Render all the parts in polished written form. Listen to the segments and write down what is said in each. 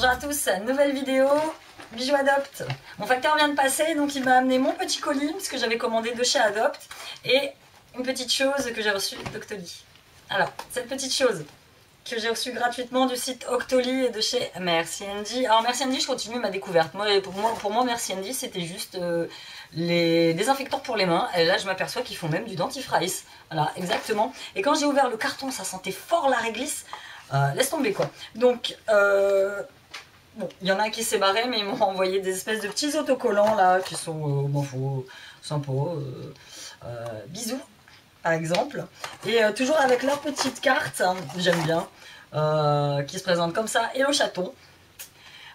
Bonjour à tous, nouvelle vidéo, Bijoux Adopt. Mon facteur vient de passer, donc il m'a amené mon petit colis, parce que j'avais commandé de chez Adopt, et une petite chose que j'ai reçue d'Octoly. Alors, cette petite chose que j'ai reçue gratuitement du site Octoly et de chez Merci Andy. Alors Merci Andy, je continue ma découverte. Pour moi Merci Andy, c'était juste les désinfectants pour les mains. Et là, je m'aperçois qu'ils font même du dentifrice. Voilà, exactement. Et quand j'ai ouvert le carton, ça sentait fort la réglisse. Laisse tomber quoi. Donc, bon, il y en a qui s'est barré, mais ils m'ont envoyé des espèces de petits autocollants là qui sont sympas. Bisous, par exemple. Et toujours avec leur petite carte, hein, j'aime bien, qui se présente comme ça. Hello chaton.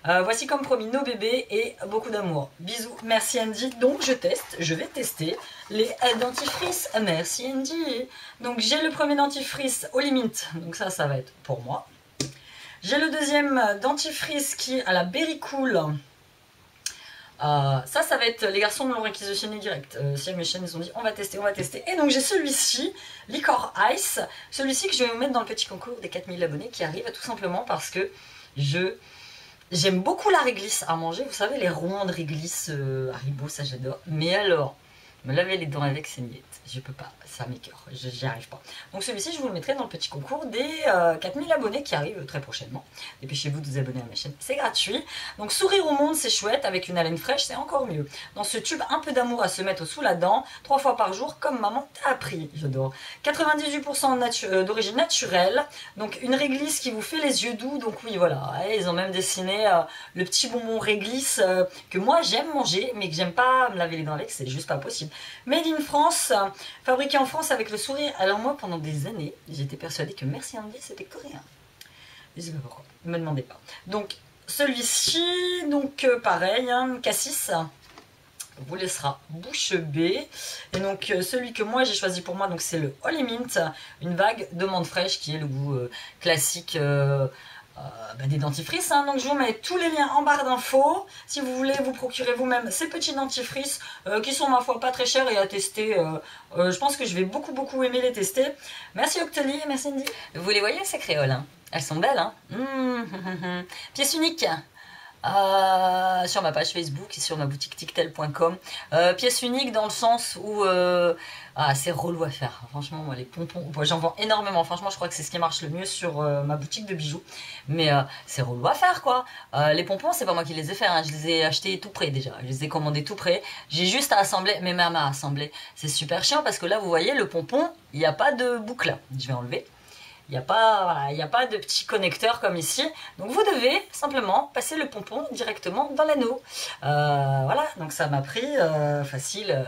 Voici comme promis nos bébés et beaucoup d'amour. Bisous, merci Andy. Donc je vais tester les dentifrices. Merci Andy. Donc j'ai le premier dentifrice Holy Mint. Donc ça va être pour moi. J'ai le deuxième dentifrice qui est à la Berry Cool. Ça va être, les garçons me l'ont réquisitionné direct. Si mes chaînes ils ont dit on va tester. Et donc j'ai celui-ci, Licor Ice. Celui-ci que je vais vous mettre dans le petit concours des 4000 abonnés qui arrive tout simplement parce que j'aime beaucoup la réglisse à manger. Vous savez, les rondes réglisses Haribo, ça j'adore. Mais alors, me laver les dents avec ces miettes, je peux pas, ça m'écoeure, j'y arrive pas. Donc celui-ci, je vous le mettrai dans le petit concours des 4000 abonnés qui arrivent très prochainement. Dépêchez-vous de vous abonner à ma chaîne, c'est gratuit. Donc sourire au monde, c'est chouette, avec une haleine fraîche, c'est encore mieux. Dans ce tube, un peu d'amour à se mettre sous la dent, 3 fois par jour, comme maman t'a appris, j'adore. 98% d'origine naturelle, donc une réglisse qui vous fait les yeux doux, donc oui, voilà. Et ils ont même dessiné le petit bonbon réglisse que moi j'aime manger, mais que j'aime pas me laver les dents avec, c'est juste pas possible. Made in France, fabriqué en France avec le sourire. Alors moi, pendant des années, j'étais persuadée que Merci Andy c'était coréen. Je sais pas pourquoi, ne me demandez pas. Donc celui-ci, donc pareil, hein, Cassis, vous laissera bouche bée. Et donc celui que moi j'ai choisi pour moi, donc c'est le Holy Mint, une vague de menthe fraîche qui est le goût classique. Des dentifrices, hein. Donc je vous mets tous les liens en barre d'infos si vous voulez vous procurer vous-même ces petits dentifrices qui sont ma foi pas très chers et à tester. Je pense que je vais beaucoup aimer les tester. Merci Octoly et merci Andy. Vous les voyez ces créoles, hein, elles sont belles, hein. Pièce unique sur ma page Facebook et sur ma boutique tictel.com. Pièce unique dans le sens où c'est relou à faire. Franchement, moi, les pompons, j'en vends énormément. Franchement, je crois que c'est ce qui marche le mieux sur ma boutique de bijoux. Mais c'est relou à faire, quoi. Les pompons, c'est pas moi qui les ai fait, hein. Je les ai achetés tout près déjà. Je les ai commandés tout près. J'ai juste à assembler, mais même à assembler, c'est super chiant parce que là, vous voyez, le pompon, il n'y a pas de boucle. Je vais enlever. Il n'y a pas de petit connecteur comme ici. Donc vous devez simplement passer le pompon directement dans l'anneau. Voilà, donc ça m'a pris facile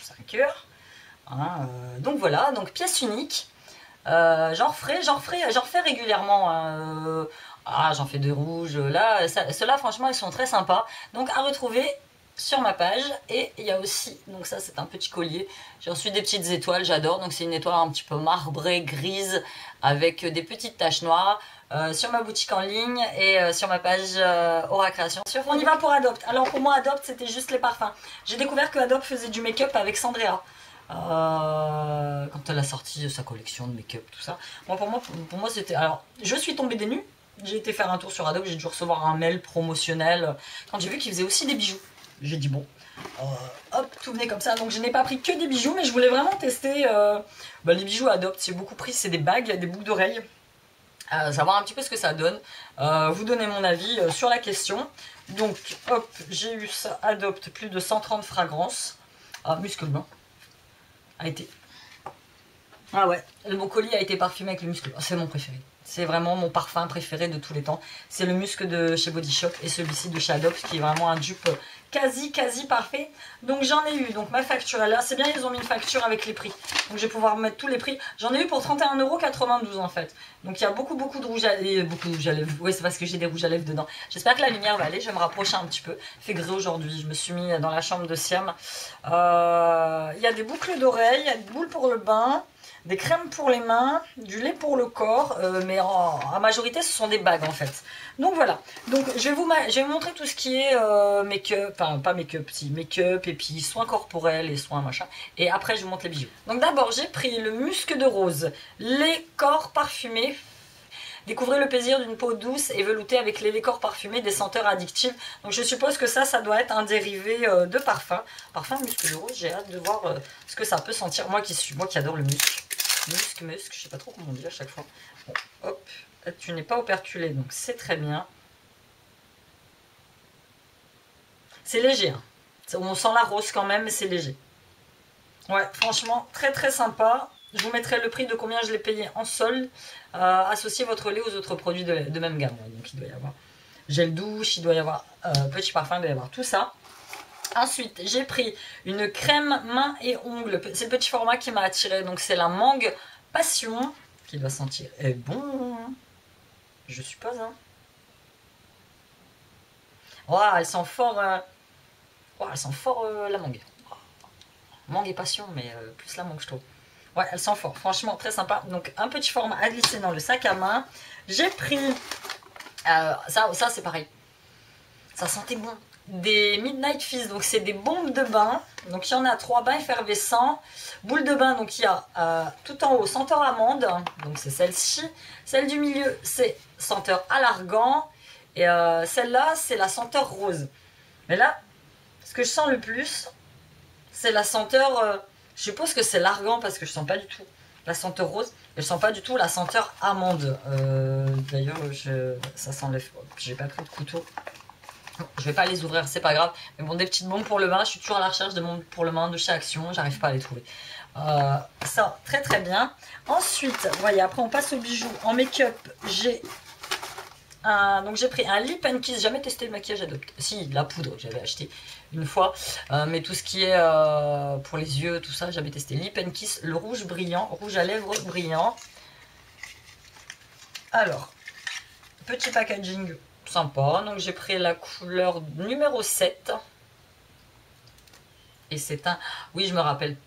5 heures. Hein, donc voilà, donc pièce unique. J'en refais régulièrement. Hein, j'en fais de rouge. Là, ceux-là, franchement, ils sont très sympas. Donc à retrouver sur ma page. Et il y a aussi, donc ça c'est un petit collier, j'ai reçu des petites étoiles, j'adore, donc c'est une étoile un petit peu marbrée, grise, avec des petites taches noires, sur ma boutique en ligne et sur ma page Aura Création. On y va pour Adopt. Alors pour moi Adopt c'était juste les parfums. J'ai découvert que Adopt faisait du make-up avec Sandrea. Quand elle a sorti sa collection de make-up, tout ça. Moi, pour moi c'était... Alors, je suis tombée des nues. J'ai été faire un tour sur Adopt, j'ai dû recevoir un mail promotionnel quand j'ai vu qu'ils faisaient aussi des bijoux. J'ai dit bon, hop, tout venait comme ça. Donc je n'ai pas pris que des bijoux, mais je voulais vraiment tester les bijoux Adopt. J'ai beaucoup pris, c'est des bagues, des boucles d'oreilles. Savoir un petit peu ce que ça donne. Vous donner mon avis sur la question. Donc hop, j'ai eu ça Adopt, plus de 130 fragrances. Muscle blanc a été... Ah ouais, mon colis a été parfumé avec le muscle blanc. C'est mon préféré. C'est vraiment mon parfum préféré de tous les temps. C'est le musc de chez Body Shop et celui-ci de chez Adopt qui est vraiment un dupe quasi parfait. Donc j'en ai eu. Donc ma facture là, c'est bien, ils ont mis une facture avec les prix. Donc je vais pouvoir mettre tous les prix. J'en ai eu pour 31,92 € en fait. Donc il y a beaucoup de rouge à lèvres. Beaucoup de rouge à lèvres. Oui, c'est parce que j'ai des rouges à lèvres dedans. J'espère que la lumière va aller. Je vais me rapprocher un petit peu. Il fait gris aujourd'hui. Je me suis mis dans la chambre de Siam. Il y a des boucles d'oreilles, il y a des boules pour le bain. Des crèmes pour les mains, du lait pour le corps, mais en majorité ce sont des bagues en fait. Donc voilà, donc je vais vous montrer tout ce qui est make-up, enfin pas make-up, si make-up et puis soins corporels et soins machin. Et après je vous montre les bijoux. Donc d'abord j'ai pris le musc de rose, les corps parfumés Découvrez le plaisir d'une peau douce et veloutée avec les corps parfumés des senteurs addictives. Donc je suppose que ça doit être un dérivé de parfum. Parfum musc de rose, j'ai hâte de voir ce que ça peut sentir. Moi qui adore le musc. Musc, je sais pas trop comment on dit à chaque fois. Bon, hop, tu n'es pas operculé, donc c'est très bien. C'est léger, hein. On sent la rose quand même, mais c'est léger. Ouais, franchement, très très sympa. Je vous mettrai le prix de combien je l'ai payé en solde. Associez votre lait aux autres produits de même gamme. Ouais, donc il doit y avoir gel douche, il doit y avoir petit parfum, il doit y avoir tout ça. Ensuite, j'ai pris une crème main et ongles. C'est le petit format qui m'a attiré. Donc c'est la mangue passion qui doit sentir bon. Je suppose. Hein. Oh, elle sent fort. Elle sent fort la mangue. Mangue et passion, mais plus la mangue, je trouve. Ouais, elle sent fort. Franchement, très sympa. Donc, un petit format à glisser dans le sac à main. J'ai pris... ça c'est pareil. Ça sentait bon. Des Midnight Fizz. Donc, c'est des bombes de bain. Donc, il y en a 3 bains effervescents. Boule de bain. Donc, il y a tout en haut senteur amande. Donc, c'est celle-ci. Celle du milieu, c'est senteur à l'argan. Et celle-là, c'est la senteur rose. Mais là, ce que je sens le plus... c'est la senteur, je suppose que c'est l'argan parce que je sens pas du tout la senteur rose. Et je sens pas du tout la senteur amande. D'ailleurs, ça s'enlève. J'ai pas pris de couteau. Je vais pas les ouvrir, c'est pas grave. Mais bon, des petites bombes pour le bain. Je suis toujours à la recherche de bombes pour le bain de chez Action. J'arrive pas à les trouver. Ça, très très bien. Ensuite, voyez, après on passe aux bijoux. En make-up, donc j'ai pris un Lip and Kiss, jamais testé le maquillage Adopt. Si, la poudre j'avais acheté une fois, mais tout ce qui est pour les yeux, tout ça, j'avais testé. Lip and Kiss, le rouge brillant, rouge à lèvres brillant. Alors, petit packaging sympa, donc j'ai pris la couleur numéro 7. Et c'est un, oui je me rappelle,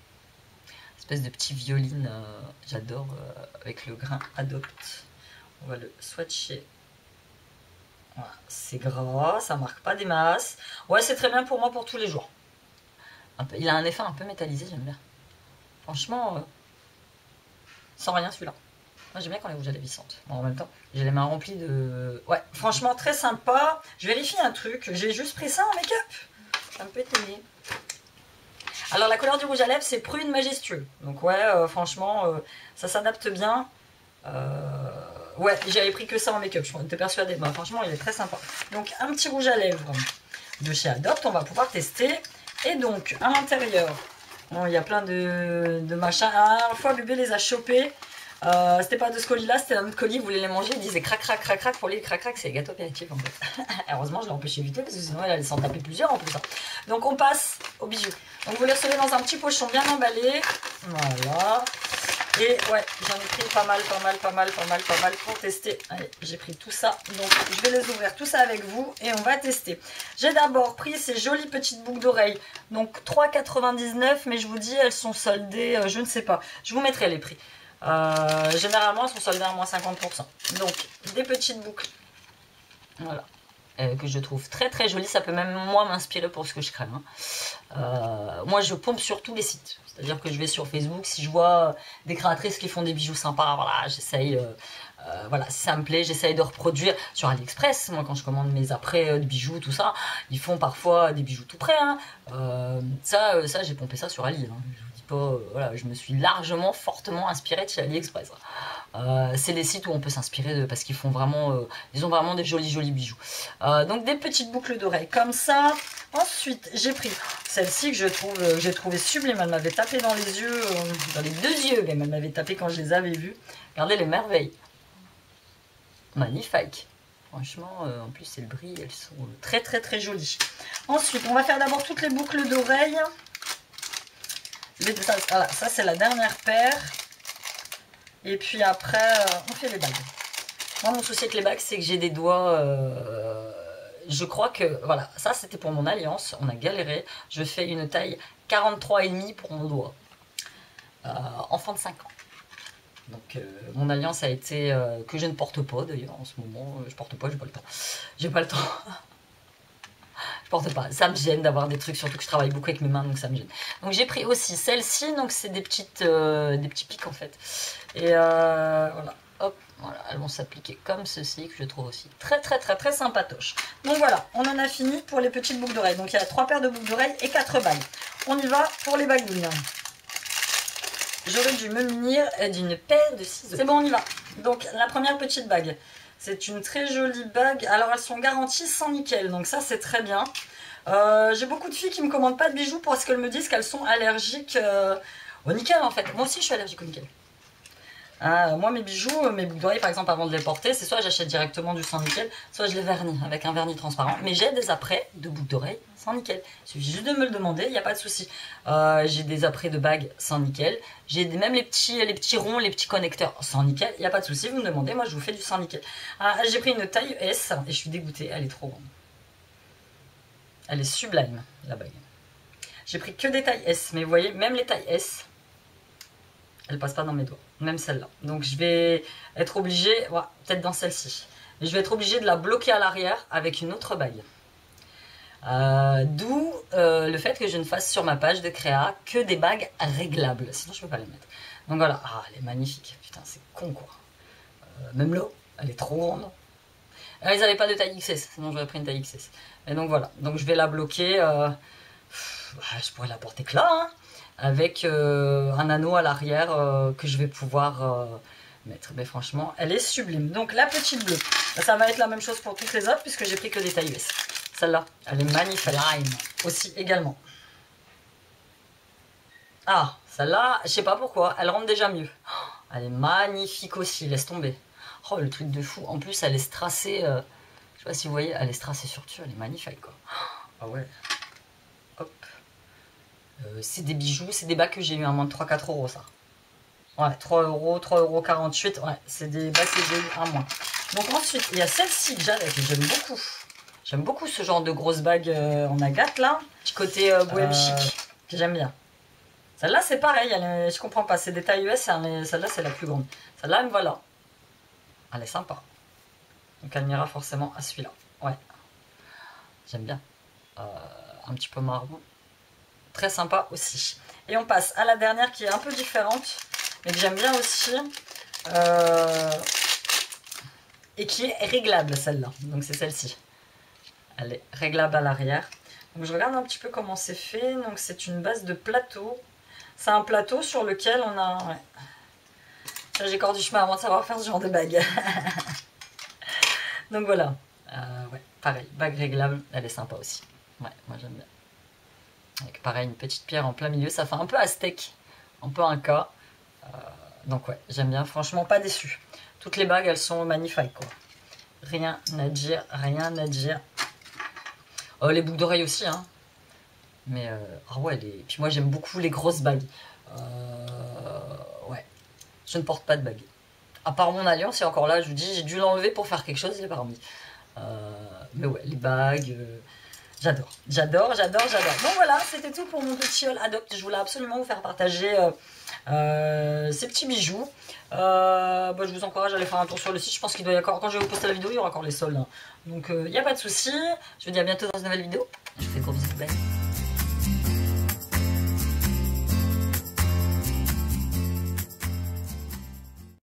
espèce de petit violine, j'adore, avec le grain Adopt. On va le swatcher. Voilà, c'est gras, ça marque pas des masses. Ouais, c'est très bien pour moi pour tous les jours. Il a un effet un peu métallisé, j'aime bien. Franchement, sans rien celui-là. Moi j'aime bien quand les rouges à lèvres sentent. Bon, en même temps, j'ai les mains remplies de... Ouais, franchement très sympa. Je vérifie un truc, j'ai juste pris ça en make-up. Je suis un peu étonnée. Alors la couleur du rouge à lèvres c'est prune majestueux. Donc ouais, franchement, ça s'adapte bien. Ouais, j'avais pris que ça en make-up, je étais persuadée. Bah, franchement, il est très sympa. Donc, un petit rouge à lèvres de chez Adopt, on va pouvoir tester. Et donc, à l'intérieur, bon, il y a plein de machins. À la fois, bébé les a chopés. C'était pas de ce colis-là, c'était un autre colis, vous voulez les manger, il disait crac, crac, crac, crac. Pour lui, crac, crac, c'est les gâteaux apéritifs en fait. Heureusement, je l'ai empêché vite parce que sinon, elle allait s'en taper plusieurs en plus. Donc, on passe aux bijoux. Donc, vous les recevez dans un petit pochon bien emballé. Voilà. Et ouais, j'en ai pris pas mal pour tester. Allez, j'ai pris tout ça. Donc, je vais les ouvrir tout ça avec vous et on va tester. J'ai d'abord pris ces jolies petites boucles d'oreilles. Donc, 3,99 €, mais je vous dis, elles sont soldées, je ne sais pas. Je vous mettrai les prix. Généralement, elles sont soldées à moins 50%. Donc, des petites boucles. Voilà. Que je trouve très très jolies. Ça peut même, moi, m'inspirer pour ce que je crème. Hein. Moi, je pompe sur tous les sites. C'est-à-dire que je vais sur Facebook, si je vois des créatrices qui font des bijoux sympas, voilà, j'essaye, voilà, si ça me plaît, j'essaye de reproduire sur AliExpress. Moi, quand je commande mes après de bijoux, tout ça, ils font parfois des bijoux tout prêts. Hein. Ça, j'ai pompé ça sur Ali. Hein. Je vous dis pas, voilà, je me suis largement, fortement inspirée de chez AliExpress. C'est les sites où on peut s'inspirer parce qu'ils font vraiment, ils ont vraiment des jolis bijoux. Donc des petites boucles d'oreilles comme ça. Ensuite, j'ai pris celle-ci que j'ai trouvé sublime. Elle m'avait tapé dans les yeux, dans les deux yeux même. Elle m'avait tapé quand je les avais vues. Regardez les merveilles. Magnifique. Franchement, en plus c'est le bris, elles sont très très très jolies. Ensuite, on va faire d'abord toutes les boucles d'oreilles. Voilà, ça c'est la dernière paire. Et puis après, on fait les bagues. Moi, mon souci avec les bagues, c'est que j'ai des doigts... je crois que... Voilà, ça, c'était pour mon alliance. On a galéré. Je fais une taille 43,5 pour mon doigt. Enfant de 5 ans. Donc, mon alliance a été... que je ne porte pas, d'ailleurs, en ce moment. Je porte pas, j'ai pas le temps. J'ai pas le temps. Je porte pas. Ça me gêne d'avoir des trucs, surtout que je travaille beaucoup avec mes mains, donc ça me gêne. Donc j'ai pris aussi celle-ci, donc c'est des petits pics en fait. Et voilà. hop, voilà, elles vont s'appliquer comme ceci, que je trouve aussi très très très très sympatoche. Donc voilà, on en a fini pour les petites boucles d'oreilles. Donc il y a 3 paires de boucles d'oreilles et 4 bagues. On y va pour les baguines. J'aurais dû me munir d'une paire de ciseaux. C'est bon, on y va. Donc la première petite bague. C'est une très jolie bague. Alors elles sont garanties sans nickel, donc ça c'est très bien. J'ai beaucoup de filles qui me commandent pas de bijoux parce qu'elles me disent qu'elles sont allergiques au nickel en fait. Moi aussi je suis allergique au nickel. Moi mes bijoux, mes boucles d'oreilles par exemple avant de les porter, c'est soit j'achète directement du sans nickel, soit je les vernis avec un vernis transparent. Mais j'ai des apprêts de boucles d'oreilles sans nickel. Il suffit juste de me le demander, il n'y a pas de souci. J'ai des apprêts de bagues sans nickel. J'ai même les petits ronds, les petits connecteurs sans nickel. Il n'y a pas de souci, vous me demandez, moi je vous fais du sans nickel. J'ai pris une taille S et je suis dégoûtée, elle est trop grande. Elle est sublime, la bague. J'ai pris que des tailles S, mais vous voyez, même les tailles S, elles passent pas dans mes doigts, même celle-là. Donc je vais être obligée, ouais, peut-être dans celle-ci, mais je vais être obligée de la bloquer à l'arrière avec une autre bague. D'où le fait que je ne fasse sur ma page de créa que des bagues réglables, sinon je peux pas les mettre. Donc voilà, elle est magnifique, putain c'est con quoi. Même là, elle est trop grande. Ils n'avaient pas de taille XS, sinon j'aurais pris une taille XS. Et donc voilà, donc je vais la bloquer, je pourrais la porter que là, hein, avec un anneau à l'arrière que je vais pouvoir mettre. Mais franchement, elle est sublime. Donc la petite bleue, ça va être la même chose pour toutes les autres puisque j'ai pris que des tailles US. Celle-là, elle est magnifique. Lime aussi également. Celle-là, je sais pas pourquoi, elle rentre déjà mieux. Elle est magnifique aussi, laisse tomber. Oh, le truc de fou. En plus, elle est strassée. Je sais pas si vous voyez, elle est strassée sur dessus. Elle est magnifique, quoi. Ah ouais. Hop. C'est des bijoux. C'est des bagues que j'ai eu à moins de 3-4 euros, ça. Ouais, 3 euros, 3,48 €. Ouais, c'est des bagues que j'ai eu à moins. Donc ensuite, il y a celle-ci que j'aime beaucoup. J'aime beaucoup ce genre de grosses bagues en agate, là. Petit côté bohème chic, que j'aime bien. Celle-là, c'est pareil. Je comprends pas. C'est des tailles US. Celle-là, c'est la plus grande. Celle-là, me voilà. Elle est sympa. Donc elle m'ira forcément à celui-là. Ouais. J'aime bien. Un petit peu marron. Très sympa aussi. Et on passe à la dernière qui est un peu différente. Mais que j'aime bien aussi. Et qui est réglable celle-là. Donc c'est celle-ci. Elle est réglable à l'arrière. Donc je regarde un petit peu comment c'est fait. Donc c'est une base de plateau. C'est un plateau sur lequel on a... Ouais. J'ai encore du chemin avant de savoir faire ce genre de bague. Donc voilà. Ouais, pareil, bague réglable, elle est sympa aussi. Ouais, moi j'aime bien. Avec pareil, une petite pierre en plein milieu, ça fait un peu aztèque, un peu inca. Donc ouais, j'aime bien, franchement pas déçu. Toutes les bagues, elles sont magnifiques quoi. Rien à dire, rien à dire. Les boucles d'oreilles aussi, hein. Mais, ouais, puis moi j'aime beaucoup les grosses bagues. Ouais. Je ne porte pas de bague. À part mon alliance, et encore là, je vous dis, j'ai dû l'enlever pour faire quelque chose, il est pas remis. Mais ouais, les bagues, j'adore. J'adore. Donc voilà, c'était tout pour mon petit haul Adopt. Je voulais absolument vous faire partager ces petits bijoux. Je vous encourage à aller faire un tour sur le site. Je pense qu'il doit y avoir, quand je vais vous poster la vidéo, il y aura encore les soldes. Hein. Donc il n'y a pas de souci. Je vous dis à bientôt dans une nouvelle vidéo. Je vous fais gros bisous. Bye.